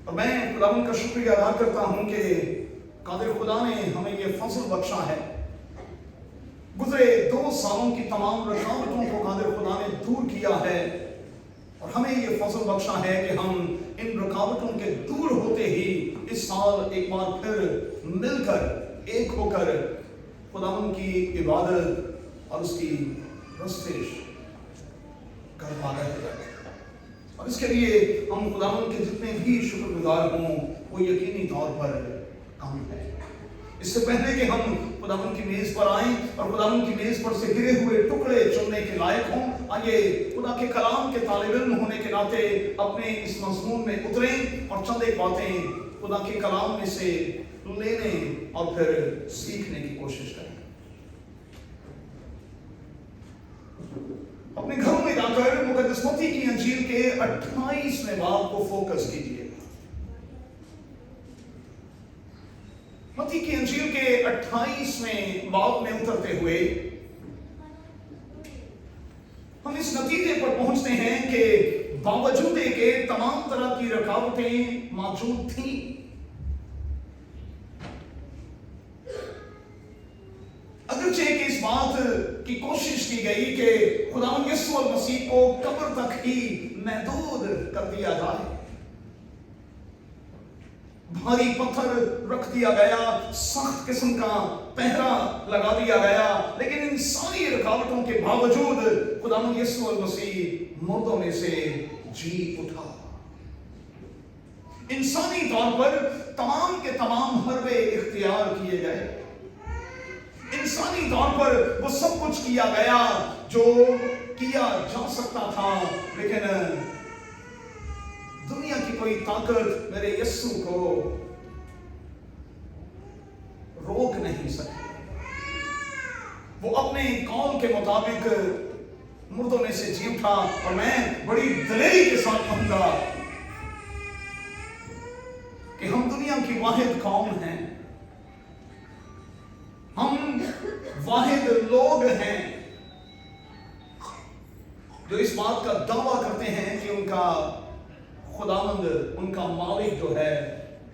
اور میں خداوند کا شکریہ ادا کرتا ہوں کہ قادر خدا نے ہمیں یہ فضل بخشا ہے. گزرے 2 سالوں کی تمام رکاوٹوں کو قادر خدا نے دور کیا ہے اور ہمیں یہ فضل بخشا ہے کہ ہم ان رکاوٹوں کے دور ہوتے ہی اس سال ایک بار پھر مل کر ایک ہو کر خداوند کی عبادت اور اس کی پرستش کر پا رہے ہیں. اور اس کے لیے ہم خداوند کے جتنے بھی شکر گزار ہوں وہ یقینی طور پر کم ہے. اس سے پہلے کہ ہم خداوند کی میز پر آئیں اور خداوند کی میز پر سے گرے ہوئے ٹکڑے چننے کے لائق ہوں، آئیے خدا کے کلام کے طالب علم ہونے کے ناطے اپنے اس مضمون میں اتریں اور چند ایک باتیں خدا کے کلام میں سے لینے اور پھر سیکھنے کی کوشش کریں. اپنے گھروں میں جا کر مقدس متی کی انجیل کے 28ویں باب کو فوکس کیجیے. متی کی انجیل کے 28ویں باب میں اترتے ہوئے ہم اس نتیجے پر پہنچتے ہیں کہ باوجود کہ تمام طرح کی رکاوٹیں موجود تھیں، اگرچہ کہ اس بات کی کوشش کی گئی کہ خداوند یسوع المسیح کو قبر تک ہی محدود کر دیا جائے، بھاری پتھر رکھ دیا گیا، سخت قسم کا پہرا لگا دیا گیا، لیکن ان ساری رکاوٹوں کے باوجود خداوند یسوع المسیح مردوں میں سے جی اٹھا. انسانی طور پر تمام کے تمام حربے اختیار کیے گئے، انسانی طور پر وہ سب کچھ کیا گیا جو کیا جا سکتا تھا، لیکن دنیا کی کوئی طاقت میرے یسوع کو روک نہیں سکی. وہ اپنے قول کے مطابق مردوں میں سے جی اٹھا. اور میں بڑی دلیری کے ساتھ کہوں گا کہ ہم دنیا کی واحد قوم ہیں، ہم واحد لوگ ہیں جو اس بات کا دعویٰ کرتے ہیں کہ ان کا خداوند، ان کا مالک جو ہے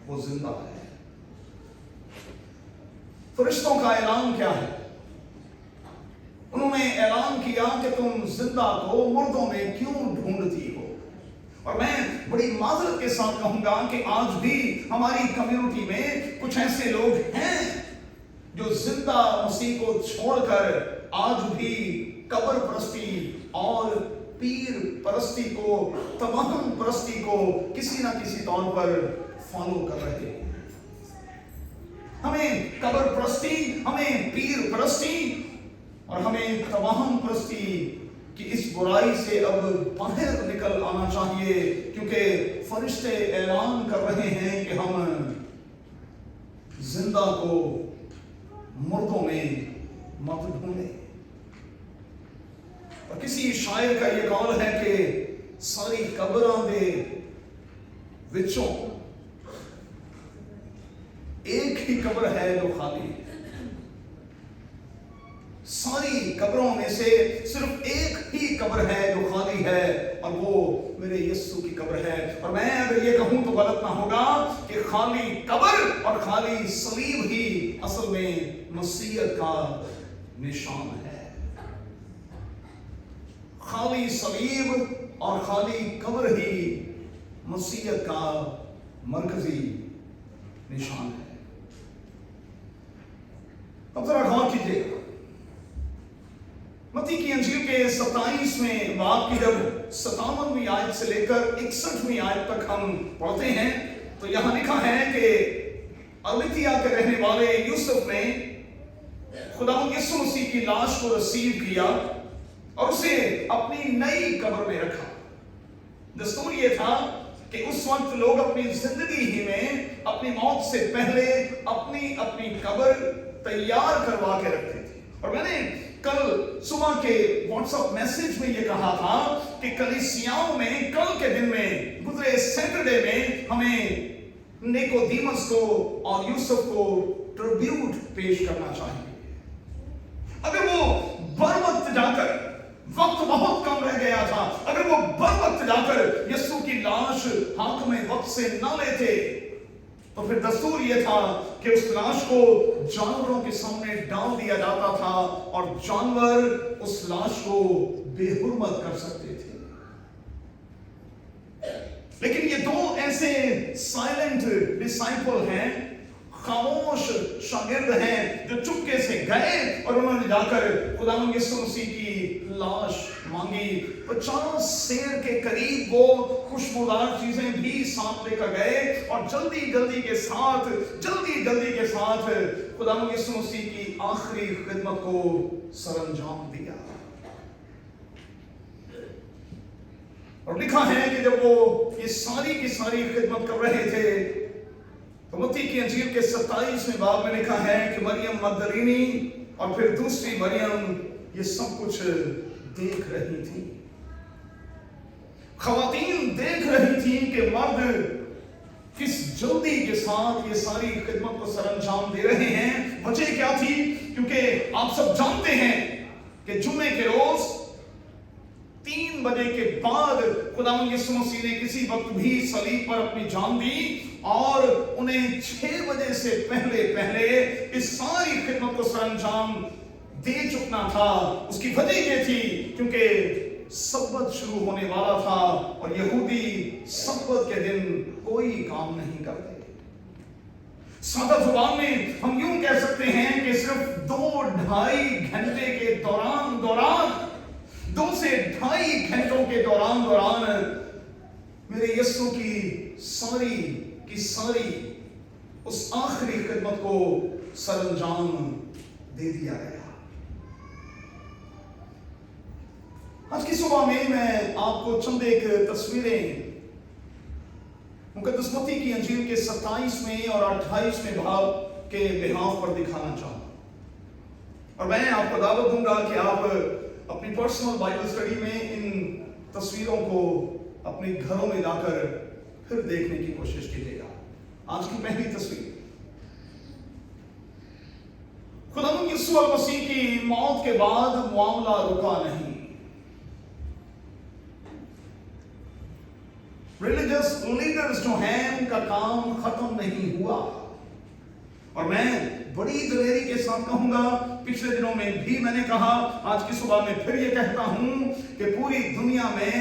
وہ زندہ ہے. فرشتوں کا اعلان کیا ہے؟ انہوں نے اعلان کیا کہ تم زندہ کو مردوں میں کیوں ڈھونڈتی ہو. اور میں بڑی معذرت کے ساتھ کہوں گا کہ آج بھی ہماری کمیونٹی میں کچھ ایسے لوگ ہیں جو زندہ مسیح کو چھوڑ کر آج بھی قبر پرستی اور پیر پرستی کو، توہم پرستی کو کسی نہ کسی طور پر فالو کر رہے ہیں. ہمیں قبر پرستی، ہمیں پیر پرستی اور ہمیں توہم پرستی کی اس برائی سے اب باہر نکل آنا چاہیے، کیونکہ فرشتے اعلان کر رہے ہیں کہ ہم زندہ کو مردوں میں مت ڈھونڈیں. اور کسی شاعر کا یہ قول ہے کہ ساری قبراں دے وچوں ایک ہی قبر ہے جو خالی ہے. ساری قبروں میں سے صرف ایک ہی قبر ہے جو خالی ہے، اور وہ میرے یسوع کی قبر ہے. اور میں اگر یہ کہوں تو غلط نہ ہوگا کہ خالی قبر اور خالی صلیب ہی اصل میں مسیحیت کا نشان ہے. خالی صلیب اور خالی قبر ہی مسیحیت کا مرکزی نشان ہے. اب ذرا غور کیجیے، متی کی انجیل کے 27ویں باب کی جب 57ویں آیت سے لے کر 61ویں آیت تک ہم پڑھتے ہیں تو یہاں لکھا ہے کہ ارمتیا کے رہنے والے یوسف نے خداوند یسوع مسیح کی لاش کو ریسیو کیا اور اسے اپنی نئی قبر میں رکھا. دستور یہ تھا کہ اس وقت لوگ اپنی زندگی ہی میں اپنی موت سے پہلے اپنی اپنی قبر تیار کروا کے رکھتے تھے. اور میں نے کل صبح کے واٹس ایپ میسج میں یہ کہا تھا کہ کلیسیاؤں میں کل کے دن میں گزرے سیٹرڈے میں ہمیں نیکودیمس کو اور یوسف کو ٹربیوٹ پیش کرنا چاہیے. اگر وہ بر وقت جا کر वक्त बहुत कम रह गया था। अगर वो बर वक्त जाकर यीशु की लाश हाकिम वक्त से न लेते तो फिर दस्तूर ये था कि उस लाश को जानवरों के सामने डाल दिया जाता था और जानवर उस लाश को बेहुरमत कर सकते थे। लेकिन ये दो ऐसे साइलेंट डिसाइपल हैं, खामोश शागिर्द हैं, जो चुपके से गए और उन्होंने जाकर खुदावंद यीशु मसीह की लाश मांगी। 50 सेर के करीब वो खुशबूदार चीजें भी साथ लेकर गए और जल्दी जल्दी के साथ खुदावंद यीशु मसीह की आखिरी खिदमत को सरंजाम दिया। और लिखा है कि जब वो ये सारी की सारी खिदमत कर रहे थे तो मत्ती की अंजील के 27वें बाब में लिखा है कि मरियम मगदलीनी और फिर दूसरी मरियम ये सब कुछ देख रही थी। खवातीन देख रही थी कि मर्द किस जल्दी के साथ ये सारी खिदमत को सरंजाम दे रहे हैं। वजह क्या थी? क्योंकि आप सब जानते हैं कि जुम्मे के रोज 3 बजे के बाद खुदावंद यीशु मसीह ने किसी वक्त भी सलीब पर अपनी जान दी और उन्हें 6 बजे से पहले इस सारी खिदमत को सरंजाम दे चुकना था। उसकी वजह ये थी क्योंकि सब्बत शुरू होने वाला था और यहूदी सब्बत के दिन कोई काम नहीं करते। सादा जुबान में हम यूं कह सकते हैं कि सिर्फ 2-2.5 घंटे के दौरान 2 से 2.5 घंटों के दौरान मेरे यीशु की सारी उस आखिरी खिदमत को सरंजाम दे दिया गया। आज की सुबह में मैं आपको चंद एक तस्वीरें मुकद्दस मत्ती की अंजील के 27वें और 28वें भाग के बिहाफ पर दिखाना चाहूंगा और मैं आपको दावत दूंगा कि आप अपनी पर्सनल बाइबल स्टडी में इन तस्वीरों को अपने घरों में जाकर फिर देखने की कोशिश कीजिएगा। आज की पहली तस्वीर, खुदावंद यीशु मसीह की मौत के बाद मामला रुका नहीं। रिलीजियस लीडर्स जो हैं उनका काम खत्म नहीं हुआ और मैं बड़ी दलेरी के साथ कहूंगा, पिछले दिनों में भी मैंने कहा, आज की सुबह में फिर ये कहता हूं कि पूरी दुनिया में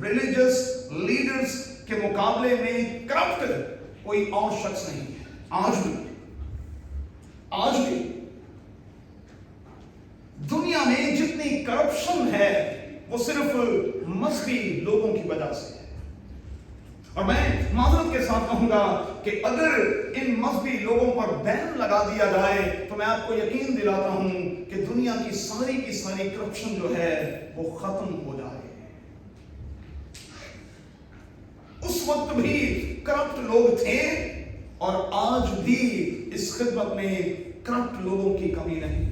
रिलीजियस लीडर्स के मुकाबले में करप्ट कोई और शख्स नहीं है। आज भी दुनिया में जितनी करप्शन है वो सिर्फ मजहबी लोगों की वजह से है। और मैं माजरत के साथ कहूंगा कि अगर इन मजहबी लोगों पर बैन लगा दिया जाए तो मैं आपको यकीन दिलाता हूं कि दुनिया की सारी करप्शन जो है वो खत्म हो जाए। उस वक्त भी करप्ट लोग थे और आज भी इस खिदमत में करप्ट लोगों की कमी नहीं।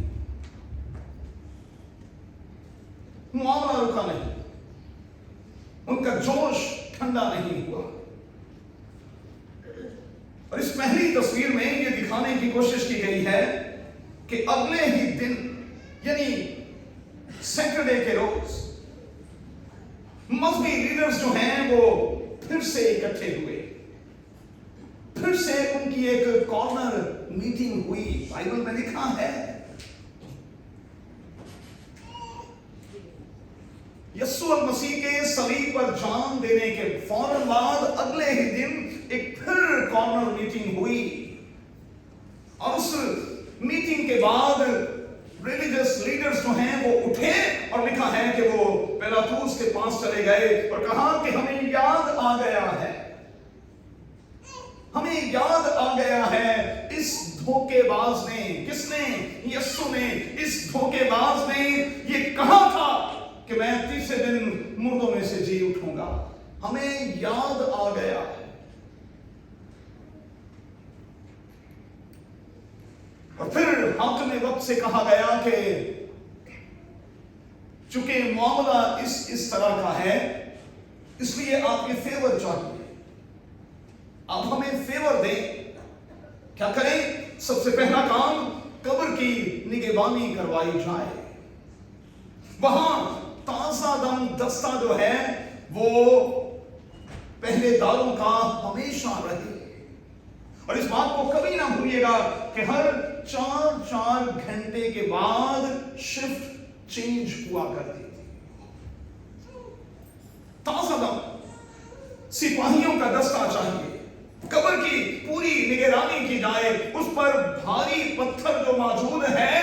मामला रुका नहीं, उनका जोश ठंडा नहीं हुआ। और इस पहली तस्वीर में यह दिखाने की कोशिश की गई है कि अगले ही दिन यानी सैटरडे के रोज मजहबी लीडर्स जो हैं वो फिर से इकट्ठे हुए, फिर से उनकी एक कॉर्नर मीटिंग हुई। बाइबल में लिखा है यीशु मसीह के सलीब पर जान देने के फौरन बाद अगले ही दिन एक फिर कॉर्नर मीटिंग हुई और उस मीटिंग के बाद रिलीजियस लीडर्स जो हैं वो उठे और लिखा है कि वो पिलातुस के पास चले गए और कहा कि हमें याद आ गया है इस धोखेबाज ने, किसने? यीशु ने। इस धोखेबाज ने ये कहा था कि मैं तीसरे दिन मुर्दों में से जी उठूंगा। हमें याद आ गया। और फिर हाकिम वक्त से कहा गया कि चूंकि मामला इस तरह का है इसलिए आपके फेवर चाहिए, आप हमें फेवर दें। क्या करें? सबसे पहला काम कब्र की निगहबानी करवाई जाए। वहां ताजा दम दस्ता जो है वो पहलेदारों का हमेशा रहे। और इस बात को कभी ना भूलिएगा कि हर 4-4 घंटे के बाद शिफ्ट चेंज हुआ करती थी। ताजा दम सिपाहियों का दस्ता चाहिए, कब्र की पूरी निगरानी की जाए, उस पर भारी पत्थर जो मौजूद है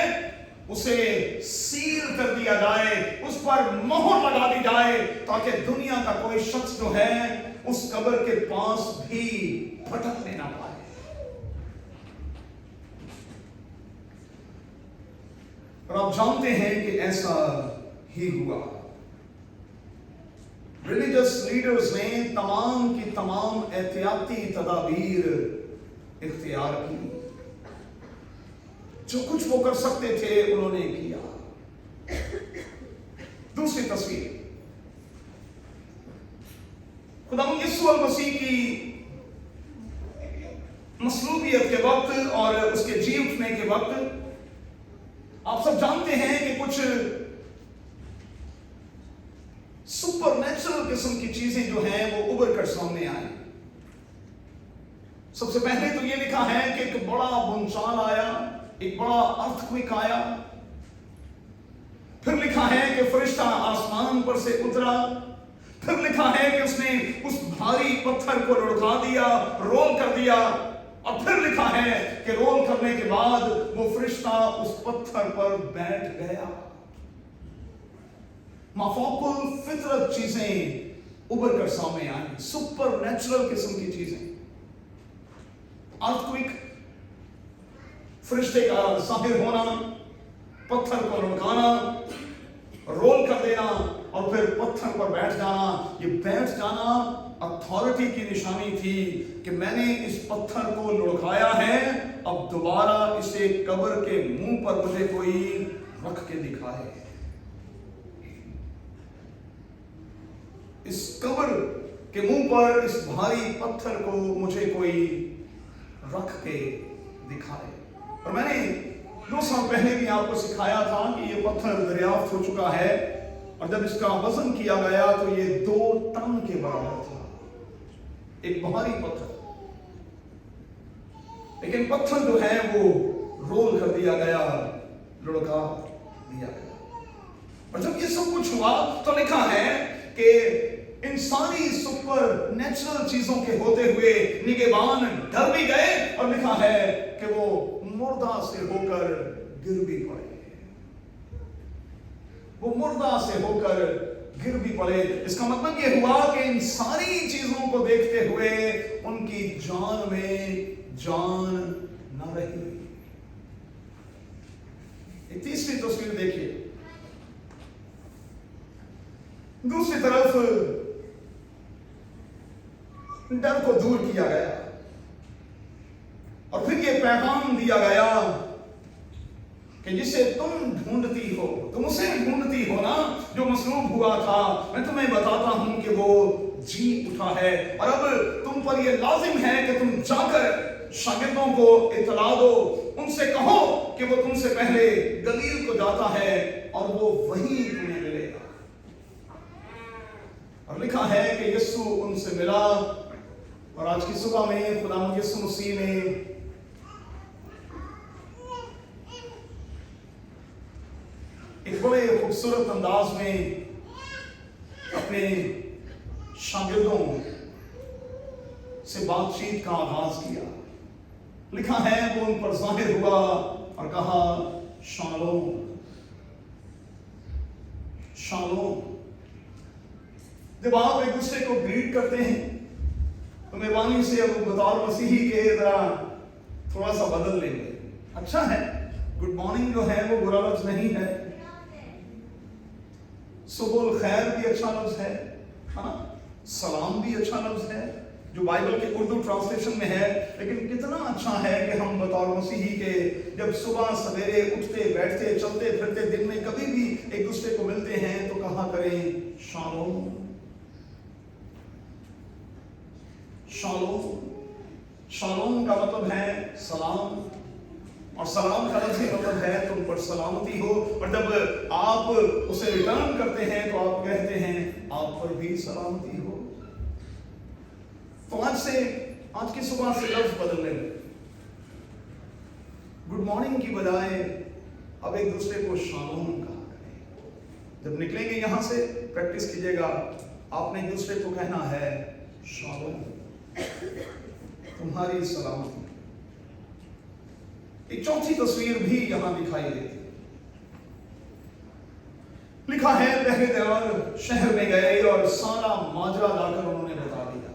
उसे सील कर दिया जाए, उस पर मोहर लगा दी जाए, ताकि दुनिया का कोई शख्स जो है उस कब्र के पास भी भटकने ना पाए। और आप जानते हैं कि ऐसा ही हुआ। रिलीजियस लीडर्स ने तमाम की तमाम एहतियाती तदाबीर इख्तियार की, जो कुछ वो कर सकते थे उन्होंने किया। दूसरी तस्वीर, खुदावंद यीशु मसीह की मसलूबियत के वक्त और उसके जी उठने के वक्त आप सब जानते हैं कि कुछ सुपरनैचुरल किस्म की चीजें जो हैं वो उभर कर सामने आई। सबसे पहले तो ये लिखा है कि एक बड़ा भूचाल आया, एक बड़ा अर्थक्वेक आया। फिर लिखा है कि फरिश्ता आसमान पर से उतरा। फिर लिखा है कि उसने उस भारी पत्थर को लुढ़का दिया, रोल कर दिया। और फिर लिखा है कि रोल करने के बाद वो फरिश्ता उस पत्थर पर बैठ गया। माफौकुल फितरत चीजें उभर कर सामने आई, सुपर नेचुरल किस्म की चीजें। अर्थक्वेक, फरिश्ते का जाहिर होना, पत्थर को लुढ़काना, रोल कर देना और फिर पत्थर पर बैठ जाना। ये बैठ जाना अथॉरिटी की निशानी थी कि मैंने इस पत्थर को लुढ़काया है, अब दोबारा इसे कब्र के मुंह पर मुझे कोई रख के दिखाए। इस कब्र के मुंह पर इस भारी पत्थर को मुझे कोई रख के दिखाए। और मैंने 2 साल पहले भी आपको सिखाया था कि ये पत्थर दरियाफ्त हो चुका है, और जब इसका वजन किया गया तो ये 2 टन के बराबर था, एक भारी पत्थर। लेकिन पत्थर जो है वो रोल कर दिया गया, लुढ़का दिया गया। और जब ये सब कुछ हुआ तो लिखा है कि इन सारी सुपर नेचुरल चीजों के होते हुए निगहबान डर भी गए, और लिखा है कि वो मुर्दा से होकर गिर भी पड़े। वो मुर्दा से होकर गिर भी पड़े। इसका मतलब ये हुआ कि इन सारी चीजों को देखते हुए उनकी जान में जान न रही। एक तीसरी तस्वीर देखिए। दूसरी तरफ डर को दूर किया गया, और फिर यह पैगाम दिया गया कि जिसे तुम ढूंढती हो, तुम उसे ढूंढती हो ना जो मसलूब हुआ था, मैं तुम्हें बताता हूं कि वो जी उठा है। और अब तुम पर यह लाजिम है कि तुम जाकर शागिर्दों को इतला दो, उनसे कहो कि वो तुमसे पहले गलील को जाता है और वो वहीं तुम्हें मिलेगा। और लिखा है कि यीशु उनसे मिला, और आज की सुबह में खुदावंद यीशु मसीह ने एक बड़े खूबसूरत अंदाज में अपने शागिर्दों से बातचीत का आगाज किया। लिखा है वो उन पर जाहिर हुआ और कहा, शालोम शालोम। जब आप एक दूसरे को ग्रीट करते हैं तो मेहरबानी से अब बतौर मसीही के जरा थोड़ा सा बदल लेंगे। अच्छा है, गुड मॉर्निंग जो है वो बुरा लफ्ज नहीं है, सुबह खैर भी अच्छा लफ्ज है ना, सलाम भी अच्छा लफ्ज है जो बाइबल के उर्दू ट्रांसलेशन में है। लेकिन कितना अच्छा है कि हम बतौर मसीही के जब सुबह सवेरे उठते बैठते चलते फिरते दिन में कभी भी एक दूसरे को मिलते हैं तो कहा करें शालोम शालोम। शालोम का मतलब है सलाम। और सलाम का लफ्ज़ी मतलब है तुम पर सलामती हो, और जब आप उसे रिटर्न करते हैं तो आप कहते हैं आप पर भी सलामती हो। तो आज की सुबह से लफ्ज़ बदलने लगे। गुड मॉर्निंग की बजाय अब एक दूसरे को शालोम कहा करें। जब निकलेंगे यहां से प्रैक्टिस कीजिएगा, आपने एक दूसरे को कहना है शालोम, तुम्हारी सलामती। एक चौथी तस्वीर भी यहां दिखाई देती है। लिखा है पहरेदार शहर में गए और सारा माजरा लाकर उन्होंने बता दिया।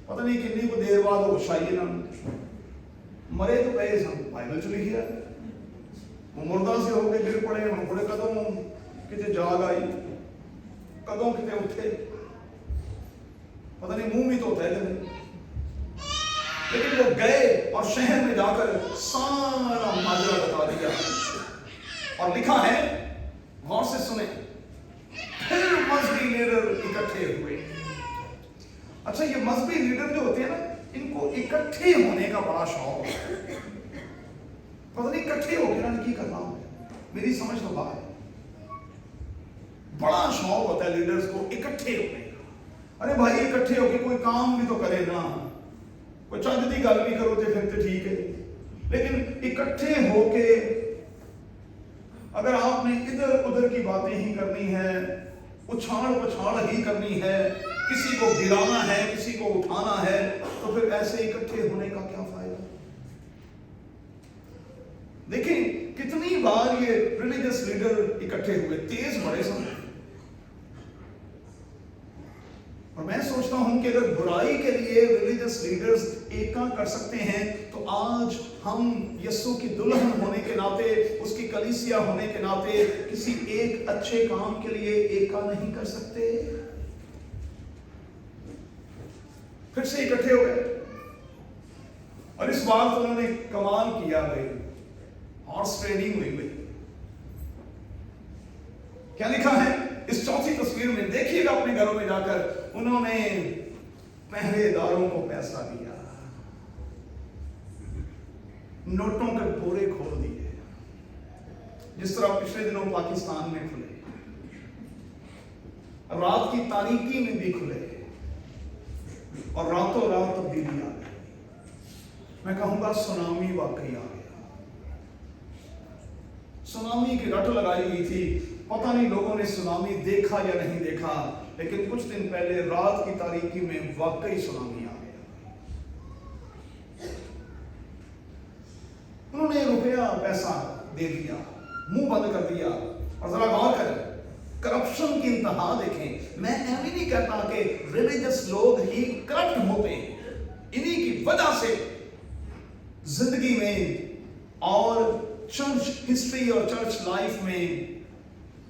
पता नहीं कितनी को देर बाद वो शाही ना मरे तो गए, बाइबल चली गया, वो मुर्दा से होके गिर पड़े, बड़े कदम किते जाग आई, कदों किते उठे, पता नहीं मुंह में तो होता है नहीं। लेकिन वो गए और शहर में जाकर सारा माजरा बता दिया। और लिखा है, गौर से सुने, फिर मजहबी लीडर इकट्ठे हुए। अच्छा, ये मजहबी लीडर जो होते हैं ना, इनको इकट्ठे होने का बड़ा शौक होता है। पता नहीं इकट्ठे होकर ना की करना हो, मेरी समझ तो बाहर है। बड़ा शौक होता है लीडर्स को इकट्ठे होने का। अरे भाई, इकट्ठे होकर कोई काम भी तो करे ना, कोई चंद दी गल भी करो तो फिर तो ठीक है, लेकिन इकट्ठे होके अगर आपने इधर उधर की बातें ही करनी है, उछाल पछाड़ ही करनी है, किसी को गिराना है, किसी को उठाना है, तो फिर ऐसे इकट्ठे होने का क्या फायदा। देखिए कितनी बार ये रिलीजियस लीडर इकट्ठे हुए, तेज बड़े समय। और मैं सोचता हूं कि अगर बुराई के लिए रिलीजियस लीडर्स एका कर सकते हैं, तो आज हम यीशु की दुल्हन होने के नाते, उसकी कलीसिया होने के नाते किसी एक अच्छे काम के लिए एका नहीं कर सकते। फिर से इकट्ठे हो गए और इस बार तो उन्होंने कमाल किया भाई, हॉर्स ट्रेनिंग हुई भाई। क्या लिखा है इस चौथी तस्वीर में, देखिएगा अपने घरों में जाकर। उन्होंने पहरेदारों को पैसा दिया, नोटों के बोरे खोल दिए, जिस तरह पिछले दिनों पाकिस्तान में खुले, रात की तारीकी में भी खुले और रातों रात तब्दीली आ गई। मैं कहूंगा सुनामी वाकई आ गया। सुनामी की रट लगाई हुई थी, पता नहीं लोगों ने सुनामी देखा या नहीं देखा, लेकिन कुछ दिन पहले रात की तारीकी में वाकई सुनामी आ गया। उन्होंने रुपया पैसा दे दिया, मुंह बंद कर दिया। और जरा गौर करें, करप्शन की इंतहा देखें। मैं ऐसे नहीं कहता कि रिलीजियस लोग ही करप्ट होते हैं, इन्हीं की वजह से जिंदगी में और चर्च हिस्ट्री और चर्च लाइफ में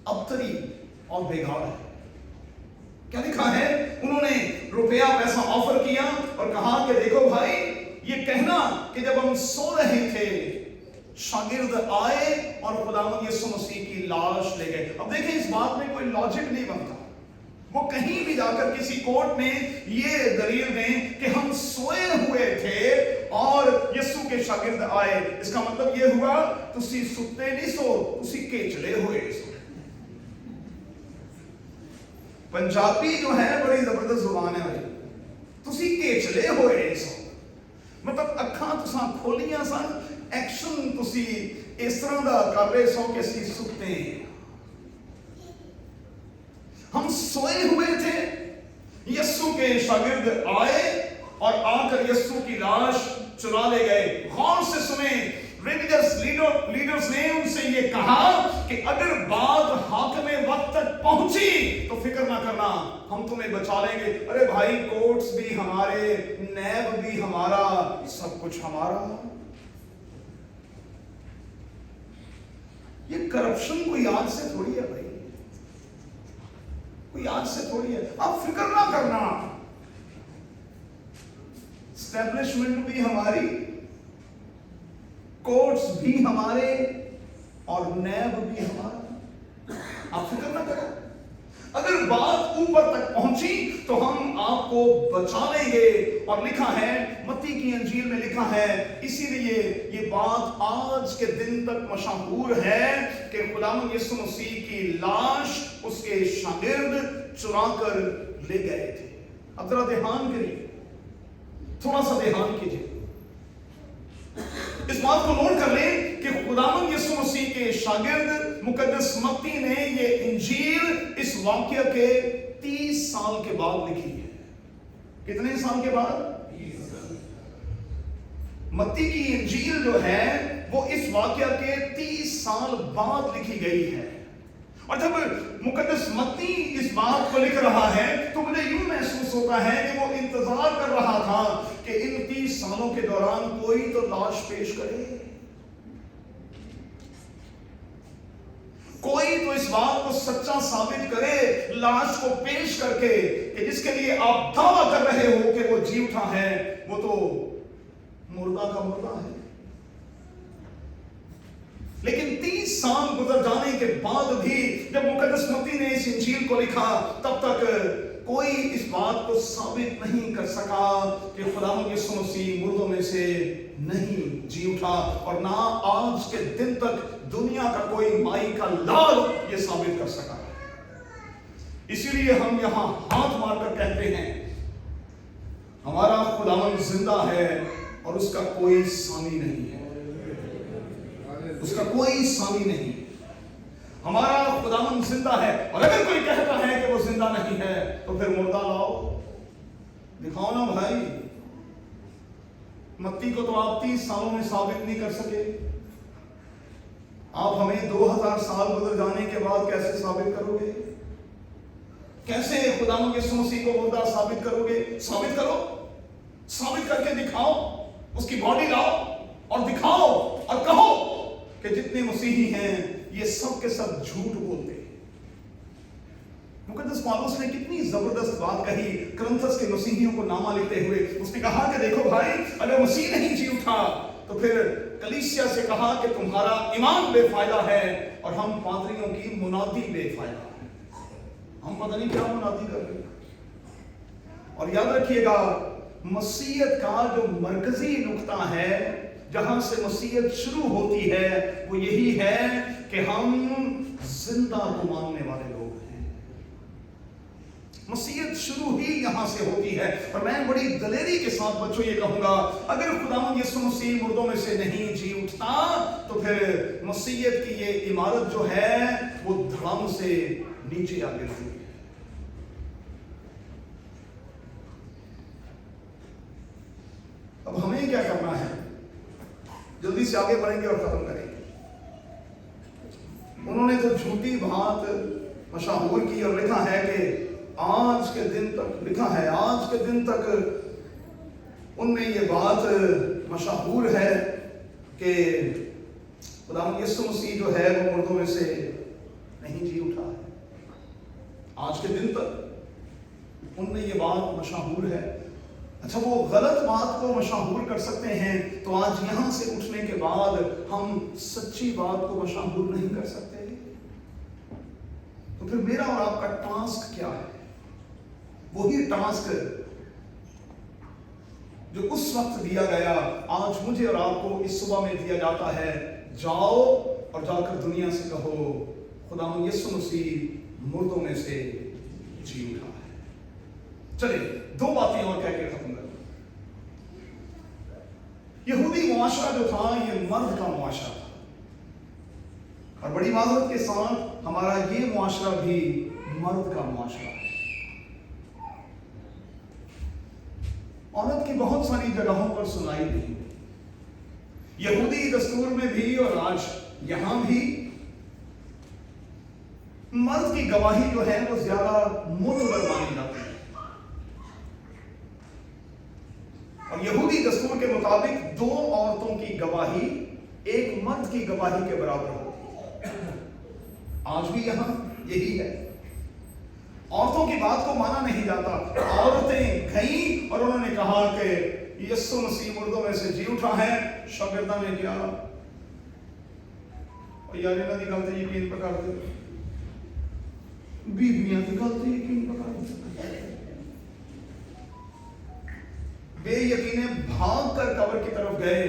अबतरी और बेगाड़ है। क्या लिखा है, उन्होंने रुपया पैसा ऑफर किया और कहा कि देखो भाई, ये कहना कि जब हम सो रहे थे शागिर्द आए और खुदावंद यीशु मसीह की लाश ले गए। अब देखिए, इस बात में कोई लॉजिक नहीं बनता। वो कहीं भी जाकर किसी कोर्ट में ये दलील दें कि हम सोए हुए थे और यीशु के शागिर्द आए, इसका मतलब ये हुआ तुसी सुते नहीं सो, तुसी केचले हुए सो। पंजाबी जो है बड़ी जबरदस्त जुबान है भाई। तुसी केचले होए सो मतलब अखां तुसां खोलियां सन, एक्शन तुसी इस तरह दा कर रहे सो कि असीं सुते हैं। हम सोए हुए थे, यीशु के शागिर्द आए और आकर यीशु की लाश चुरा ले गए। गौर से सुने, रिलीजियस लीडर्स ने उनसे ये कहा कि अगर बात हाकिमे वक्त तक पहुंची तो फिक्र ना करना, हम तुम्हें बचा लेंगे। अरे भाई, कोर्ट्स भी हमारे, नैब भी हमारा, सब कुछ हमारा। ये करप्शन कोई आज से थोड़ी है भाई, कोई आज से थोड़ी है। आप फिक्र ना करना, एस्टेब्लिशमेंट भी हमारी, कोर्ट्स भी हमारे और नैब भी हमारा। आप फिक्र ना करो, अगर बात ऊपर तक पहुंची तो हम आपको बचा लेंगे। और लिखा है मत्ती की की अंजील में लिखा है, इसीलिए ये बात आज के दिन तक मशहूर है कि खुदावंद यीशु मसीह की लाश उसके शागिर्द चुरा कर ले गए थे। अब जरा ध्यान करिए, थोड़ा सा ध्यान कीजिए, इस बात को नोट कर लें कि खुदावंद यीशु मसीह के शागिर्द मुकद्दस मत्ती ने ये इंजील इस वाक्य के 30 साल के बाद लिखी है। कितने साल के बाद? मत्ती की इंजील जो है वो इस वाक्य के 30 साल बाद लिखी गई है। और जब मुकद्दस मत्ती इस बात को लिख रहा है तो मुझे यूं महसूस होता है कि वो इंतजार कर रहा था कि इन 30 सालों के दौरान कोई तो लाश पेश करे, कोई तो इस बात को सच्चा साबित करे, लाश को पेश करके कि जिसके लिए आप दावा कर रहे हो कि वो जी उठा है, वो तो मुर्दा का मुर्दा है। लेकिन 30 साल गुजर जाने के बाद भी जब मुकद्दस मत्ती ने इस इंजील को लिखा, तब तक कोई इस बात को साबित नहीं कर सका कि खुदावंद यीशु मसीह मुर्दों में से नहीं जी उठा, और ना आज के दिन तक दुनिया का कोई माई का लाल ये साबित कर सका। इसीलिए हम यहां हाथ मारकर कहते हैं, हमारा खुदावंद जिंदा है और उसका कोई सामी नहीं है, उसका कोई सामी नहीं। हमारा खुदावंद जिंदा है, और अगर कोई कहता है कि वो जिंदा नहीं है तो फिर मुर्दा लाओ, दिखाओ ना भाई। मत्ती को तो आप 30 सालों में साबित नहीं कर सके, आप हमें 2000 साल गुजर जाने के बाद कैसे साबित करोगे? कैसे खुदावंद यीशु मसीह को मुर्दा साबित करोगे? साबित करो, साबित करके दिखाओ, उसकी बॉडी लाओ और दिखाओ और कहो कि जितने मसीही हैं ये सब के सब झूठ बोलते हैं। मुकद्दस पौलुस ने कितनी जबरदस्त बात कही कुरिन्थस के मसीहियों को नामा लिखते हुए। उसने कहा कि देखो भाई, अगर मसीह नहीं जी उठा तो फिर कलीसिया से कहा कि तुम्हारा ईमान बेफायदा है और हम पादरियों की मुनादी बेफायदा है। हम पता नहीं क्या मुनादी कर रहे हैं। और याद रखिएगा, मसीहत का जो मरकजी नुक्ता है, जहां से मसीहत शुरू होती है, वो यही है कि हम जिंदा को मानने वाले लोग हैं। मसीहत शुरू ही यहां से होती है। और मैं बड़ी दलेरी के साथ बच्चों ये कहूंगा, अगर खुदावंद यीशु मसीह मुर्दों में से नहीं जी उठता तो फिर मसीहत की ये इमारत जो है वो धड़ाम से नीचे आ गिरती है। अब हमें क्या करना है? जल्दी से आगे बढ़ेंगे और खत्म करेंगे। उन्होंने तो झूठी बात मशहूर की और लिखा है कि आज के दिन तक, लिखा है आज के दिन तक उनमें ये बात मशहूर है कि खुदावंद यीशु मसीह जो है वो मुर्दों में से नहीं जी उठा है। आज के दिन तक उनमें ये बात मशहूर है। अच्छा, वो गलत बात को मशहूर कर सकते हैं, तो आज यहां से उठने के बाद हम सच्ची बात को मशहूर नहीं कर सकते? तो फिर मेरा और आपका टास्क क्या है? वही टास्क जो उस वक्त दिया गया, आज मुझे और आपको इस सुबह में दिया जाता है। जाओ और जाकर दुनिया से कहो, खुदावंद यीशु मसीह मुर्दों में से जी उठा है। चलिए, 2 बातें और कह के खत्म कर। यहूदी मुआशरा जो था ये मर्द का मुआशरा था, और बड़ी माजरत के साथ हमारा ये मुआशरा भी मर्द का मुआशरा है। औरत की बहुत सारी जगहों पर सुनाई नहीं, यहूदी दस्तूर में भी और आज यहां भी मर्द की गवाही जो है वो ज्यादा मुतबर मानी जाती है। और यहूदी दस्तूर के मुताबिक 2 औरतों की गवाही एक मर्द की गवाही के बराबर होती है। आज भी यहां यही है। औरतों की बात को माना नहीं जाता। औरतें गईं और उन्होंने कहा कि यीशु मसीह मुर्दों में से जी उठा है। शागिर्दा ने किया और यार इन्हां दी गल ते यकीन पका दे, बीबियां दी गल ते यकीन पका दे। बे यकीने भाग कर कब्र की तरफ गए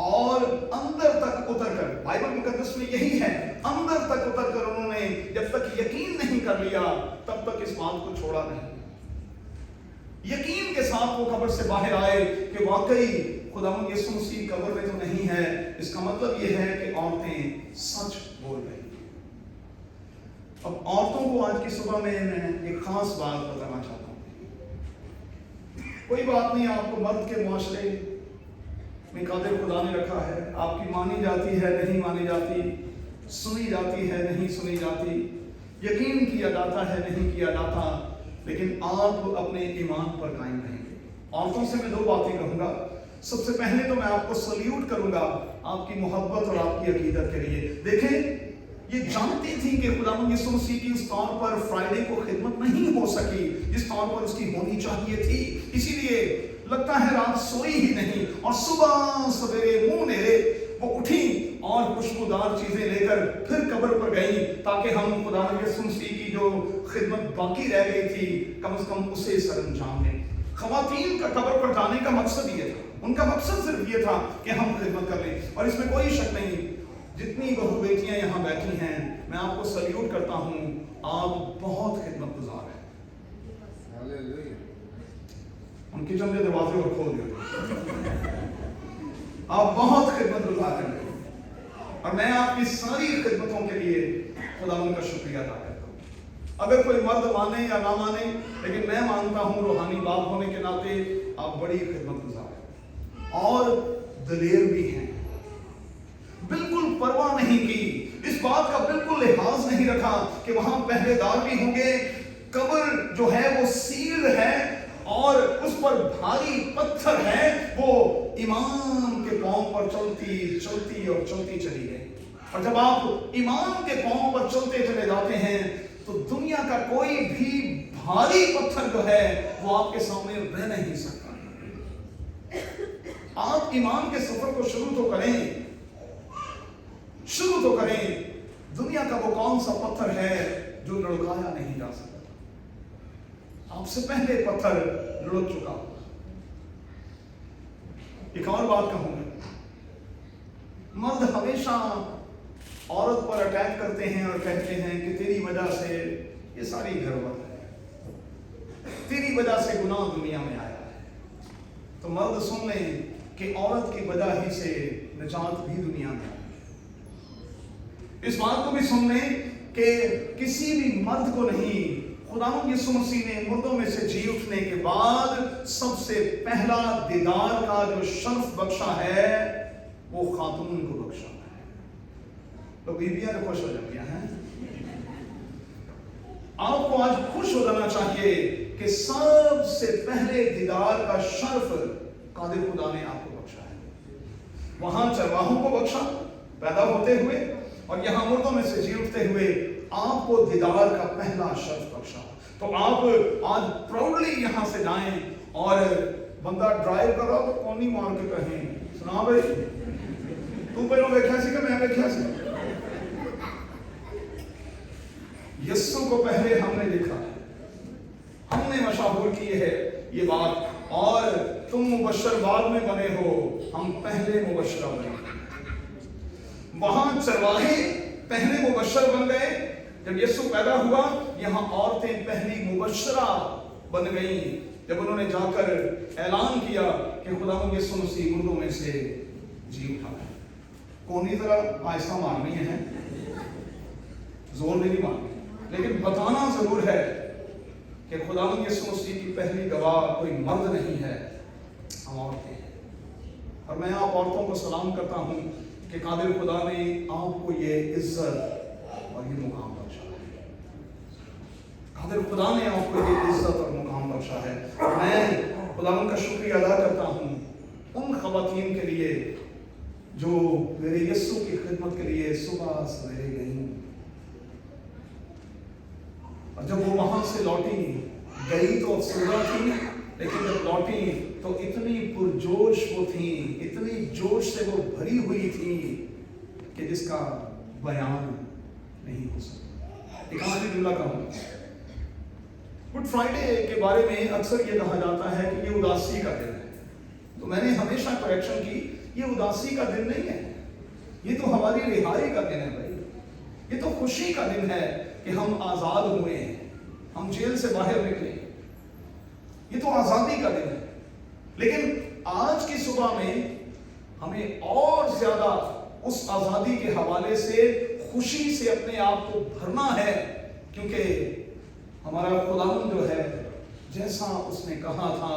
और अंदर तक उतर कर, बाइबल मुकद्दस में यही है, अंदर तक उतर कर उन्होंने जब तक यकीन नहीं कर लिया तब तक इस बात को छोड़ा नहीं। यकीन के साथ वो कब्र से बाहर आए कि वाकई खुदावंद यीशु मसीह कब्र में तो नहीं है। इसका मतलब ये है कि औरतें सच बोल रही। अब औरतों को आज की सुबह में मैं एक खास बात बताना चाहता हूं। कोई बात नहीं, आपको मर्द के मुआशरे में कादिर खुदा ने रखा है, आपकी मानी जाती है नहीं मानी जाती, सुनी जाती है नहीं सुनी जाती, यकीन किया जाता है नहीं किया जाता, लेकिन आप अपने ईमान पर कायम रहेंगे। औरतों से मैं दो बातें कहूंगा। सबसे पहले तो मैं आपको सल्यूट करूंगा आपकी मोहब्बत और आपकी अकीदत के लिए। देखें, ये जानती थी कि खुदावंद यीशु मसीह की उस तौर पर फ्राइडे को खिदमत नहीं हो सकी जिस तौर पर उसकी होनी चाहिए थी, इसीलिए लगता है रात सोई ही नहीं और सुबह सवेरे मुंह नेड़े वो उठी और खुशबूदार चीजें लेकर फिर कब्र पर गई ताकि हम खुदावंद यीशु मसीह की जो खिदमत बाकी रह गई थी कम से कम उसे सरंजाम दें। खवातीन का कब्र पर जाने का मकसद ये था, उनका मकसद सिर्फ ये था कि हम खिदमत कर लें। और इसमें कोई शक नहीं, जितनी बहू बेटियां यहाँ बैठी हैं मैं आपको सल्यूट करता हूँ, आप बहुत खिदमत गुजार हैं। उनकी चंदे दरवाजे और खोल दिए, आप बहुत खिदमत गुजार हैं और मैं आपकी सारी खिदमतों के लिए खुदावंद का शुक्रिया अदा करता हूँ। अगर कोई मर्द माने या ना माने, लेकिन मैं मानता हूँ रूहानी बाप होने के नाते आप बड़ी खिदमत गुजार हैं और दलेर भी हैं। बिल्कुल परवाह नहीं की, इस बात का बिल्कुल लिहाज नहीं रखा कि वहां पहरेदार भी होंगे, कब्र जो है वो सील्ड है और उस पर भारी पत्थर है। वो ईमान के पांव पर चलती चलती और चलती चली गई। और जब आप ईमान के पांव पर चलते चले जाते हैं तो दुनिया का कोई भी भारी पत्थर जो है वो आपके सामने रह नहीं सकता। आप ईमान के सफर को शुरू तो करें। दुनिया का वो कौन सा पत्थर है जो लुढ़काया नहीं जा सकता? आपसे पहले पत्थर लुढ़क चुका। एक और बात कहूंगा, मर्द हमेशा औरत पर अटैक करते हैं और कहते हैं कि तेरी वजह से ये सारी गड़बड़ है, तेरी वजह से गुनाह दुनिया में आया है। तो मर्द सुन लें कि औरत की वजह ही से निजात भी दुनिया में आई। इस बात को भी सुन लें कि किसी भी मर्द को नहीं, खुदावंद यीशु मसीह ने मुर्दों में से जी उठने के बाद सबसे पहला दीदार का जो शर्फ बख्शा है वो खातून को बख्शा है। तो बीबियां तो खुश हो जाती हैं। आपको आज खुश हो जाना चाहिए कि सबसे पहले दीदार का शर्फ कादिर खुदा ने आपको बख्शा है। वहां चरवाहों को बख्शा पैदा होते हुए और यहां मुर्दों में से जी उठते हुए आपको दीदार का पहला शर्फ बख्शा। तो आप आज प्राउडली यहां से जाएं और बंदा ड्राइव कर रहा तो कौन ही मार के कहें, सुना भाई तू पहले देखा सी कि मैं देखा सी। यीशु को पहले हमने देखा, हमने मशहूर की है ये बात, और तुम मुबश्शर बाद में बने हो, हम पहले मुबश्शर बने। वहां चरवाहे पहले मुबश्शर बन गए जब यीशु पैदा हुआ, यहाँ औरतें पहली मुबश्शरा बन गई जब उन्होंने जाकर ऐलान किया कि खुदावंद यीशु मसीह मुर्दों में से जी उठा है। कोनी तरह आहिस्ता मारनी है, जोर नहीं मारनी, लेकिन बताना जरूर है कि खुदावंद यीशु मसीह की पहली गवाह कोई मर्द नहीं है, हम औरतें हैं। और मैं आप औरतों को सलाम करता हूँ कि कादिर खुदा ने आपको ये इज्जत और ये मुकाम बख्शा है। कादिर खुदा ने आपको ये इज्जत और मुकाम बख्शा है। मैं खुदावंद का शुक्रिया अदा करता हूँ उन खवातीन के लिए जो मेरे यीशु की खिदमत के लिए सुबह सवेरे गई, और जब वो वहां से लौटी, गई तो सुबह थी, लेकिन जब लौटी तो इतनी पुरजोश वो थी, इतनी जोश से वो भरी हुई थी कि जिसका बयान नहीं हो सकता। एक आखिरी जुमला कहूंगा, गुड फ्राइडे के बारे में अक्सर ये कहा जाता है कि ये उदासी का दिन है। तो मैंने हमेशा करेक्शन की, ये उदासी का दिन नहीं है, ये तो हमारी रिहाई का दिन है भाई, ये तो खुशी का दिन है कि हम आजाद हुए हैं, हम जेल से बाहर निकले, ये तो आजादी का दिन है। लेकिन आज की सुबह में हमें और ज्यादा उस आजादी के हवाले से खुशी से अपने आप को भरना है, क्योंकि हमारा खुदावंद जो है, जैसा उसने कहा था,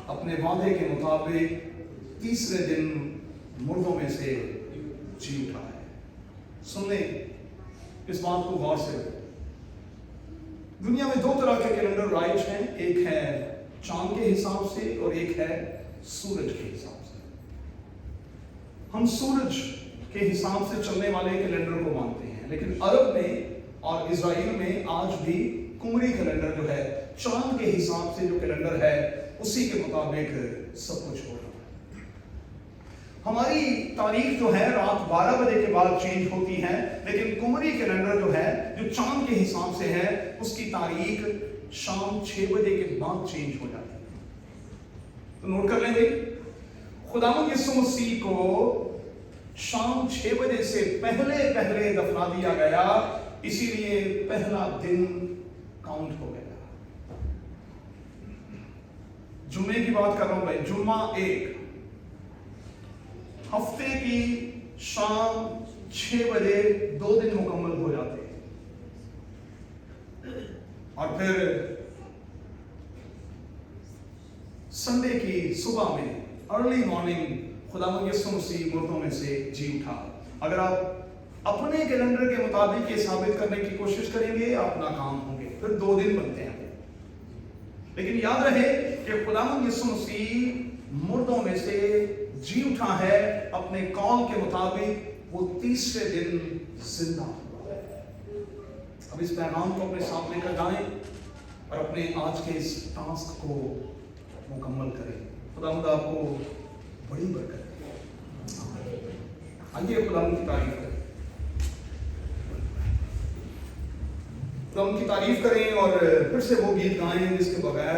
अपने वादे के मुताबिक तीसरे दिन मुर्दों में से जी उठा है। सुनने इस बात को गौर से। दुनिया में दो तरह के कैलेंडर राइज हैं, एक है चांद के हिसाब से और एक है सूरज के हिसाब से। हम सूरज के हिसाब से चलने वाले कैलेंडर को मानते हैं, लेकिन अरब में और इजराइल में आज भी कुमरी कैलेंडर जो है, चांद के हिसाब से जो कैलेंडर है, उसी के मुताबिक सब कुछ हो रहा है। हमारी तारीख जो है रात 12 बजे के बाद चेंज होती है, लेकिन कुमरी कैलेंडर जो है, जो चांद के हिसाब से है, उसकी तारीख शाम 6 बजे के बाद चेंज हो जाती है। तो नोट कर लें भाई, खुदावंद यीशु मसीह को शाम 6 बजे से पहले पहले दफना दिया गया, इसीलिए पहला दिन काउंट हो गया। जुम्मे की बात कर रहा हूं भाई, जुम्मा 1 हफ्ते की शाम 6 बजे 2 दिन मुकम्मल हो जाते हैं, और फिर संडे की सुबह में अर्ली मॉर्निंग खुदावंद यीशु मसीह मुर्दों में से जी उठा। अगर आप अपने कैलेंडर के मुताबिक ये साबित करने की कोशिश करेंगे, आप नाकाम होंगे, फिर 2 दिन बनते हैं। लेकिन याद रहे कि खुदावंद यीशु मसीह मुर्दों में से जी उठा है, अपने कौल के मुताबिक वो तीसरे दिन जिंदा हुआ है। अब इस पैगाम को अपने साथ लेकर जाएं और अपने आज के इस टास्क को मुकम्मल करें। खुदावंद आपको बड़ी बरकत दे। आइए खुदावंद की तारीफ करें, खुदावंद की तारीफ करें और फिर से वो गीत गाएं जिसके बगैर